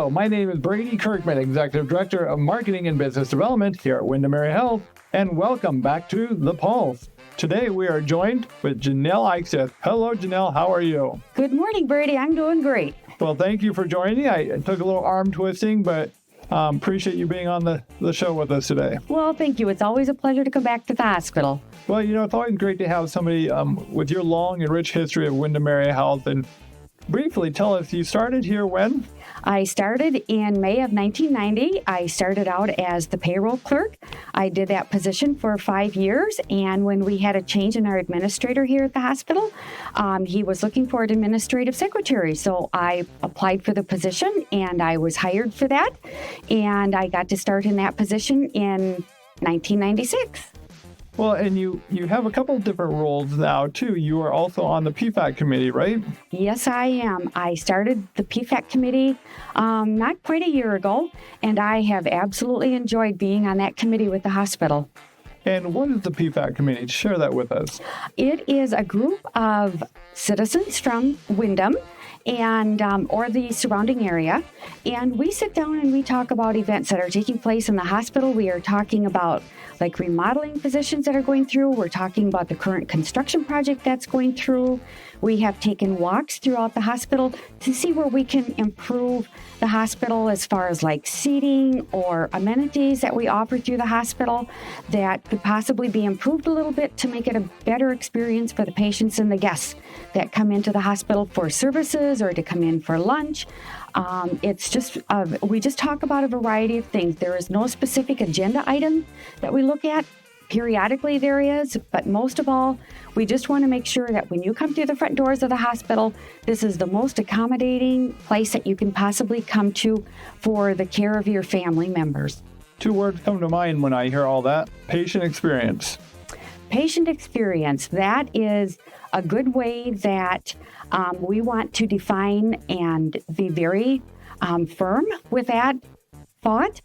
Hello, my name is Brady Kirkman, Executive Director of Marketing and Business Development here at Windermere Health, and welcome back to The Pulse. Today we are joined with Janel Eichstadt. Hello, Janel. How are you? Good morning, Brady. I'm doing great. Well, thank you for joining. I took a little arm twisting, but appreciate you being on the show with us today. Well, thank you. It's always a pleasure to come back to the hospital. Well, it's always great to have somebody with your long and rich history of Windermere Health. And briefly, tell us, you started here when? I started in May of 1990. I started out as the payroll clerk. I did that position for 5 years, and when we had a change in our administrator here at the hospital, he was looking for an administrative secretary. So I applied for the position, and I was hired for that, and I got to start in that position in 1996. Well, and you have a couple of different roles now, too. You are also on the PFAC committee, right? Yes, I am. I started the PFAC committee not quite a year ago, and I have absolutely enjoyed being on that committee with the hospital. And what is the PFAC committee? Share that with us. It is a group of citizens from Windham and or the surrounding area, and we sit down and we talk about events that are taking place in the hospital. We are talking about like remodeling positions that are going through. We're talking about the current construction project that's going through. We have taken walks throughout the hospital to see where we can improve the hospital as far as like seating or amenities that we offer through the hospital that could possibly be improved a little bit to make it a better experience for the patients and the guests that come into the hospital for services or to come in for lunch. It's just, we just talk about a variety of things. There is no specific agenda item that we look at. Periodically there is, but most of all, we just want to make sure that when you come through the front doors of the hospital, this is the most accommodating place that you can possibly come to for the care of your family members. 2 words come to mind when I hear all that. Patient experience. Patient experience. That is a good way that we want to define and be very firm with that thought.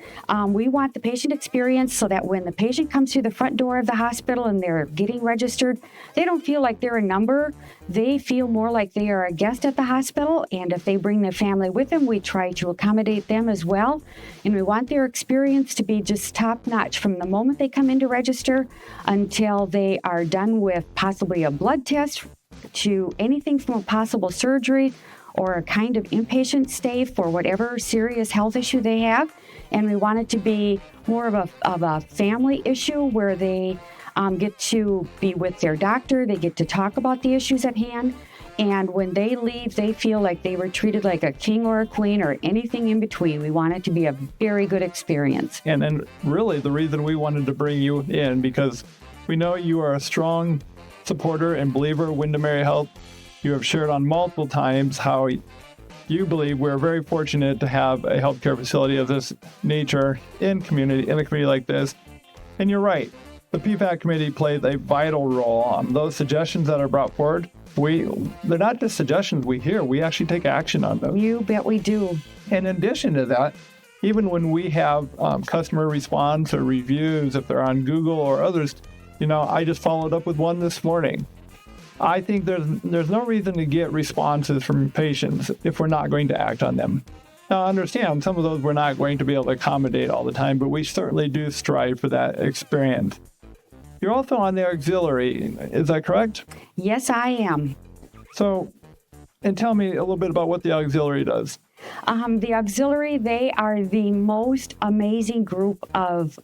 We want the patient experience so that when the patient comes through the front door of the hospital and they're getting registered, they don't feel like they're a number. They feel more like they are a guest at the hospital. And if they bring their family with them, we try to accommodate them as well. And we want their experience to be just top notch from the moment they come in to register until they are done with possibly a blood test to anything from a possible surgery or a kind of inpatient stay for whatever serious health issue they have. And we want it to be more of a family issue where they get to be with their doctor, they get to talk about the issues at hand, and when they leave, they feel like they were treated like a king or a queen or anything in between. We want it to be a very good experience. And then really the reason we wanted to bring you in, because we know you are a strong supporter and believer of Windermere Health. You have shared on multiple times how you believe we're very fortunate to have a healthcare facility of this nature in a community like this. And you're right. The PFAC committee plays a vital role on those suggestions that are brought forward. They're not just suggestions we hear. We actually take action on them. You bet we do. And in addition to that, even when we have customer response or reviews, if they're on Google or others, I just followed up with one this morning. I think there's no reason to get responses from patients if we're not going to act on them. Now, understand, some of those we're not going to be able to accommodate all the time, but we certainly do strive for that experience. You're also on the auxiliary, is that correct? Yes, I am. So, and tell me a little bit about what the auxiliary does. The auxiliary, they are the most amazing group of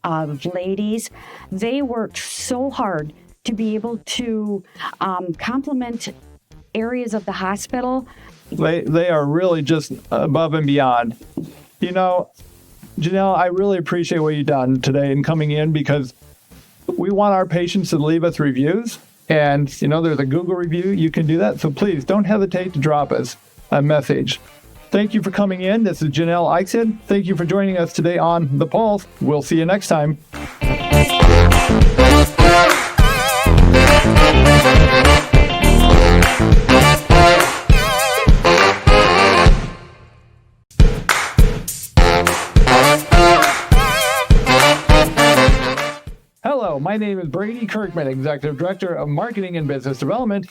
ladies. They work so hard to be able to complement areas of the hospital. They are really just above and beyond. Janel, I really appreciate what you've done today in coming in, because we want our patients to leave us reviews. And, there's a Google review. You can do that. So please don't hesitate to drop us a message. Thank you for coming in. This is Janel Eichstadt. Thank you for joining us today on The Pulse. We'll see you next time. Hello, my name is Brady Kirkman, Executive Director of Marketing and Business Development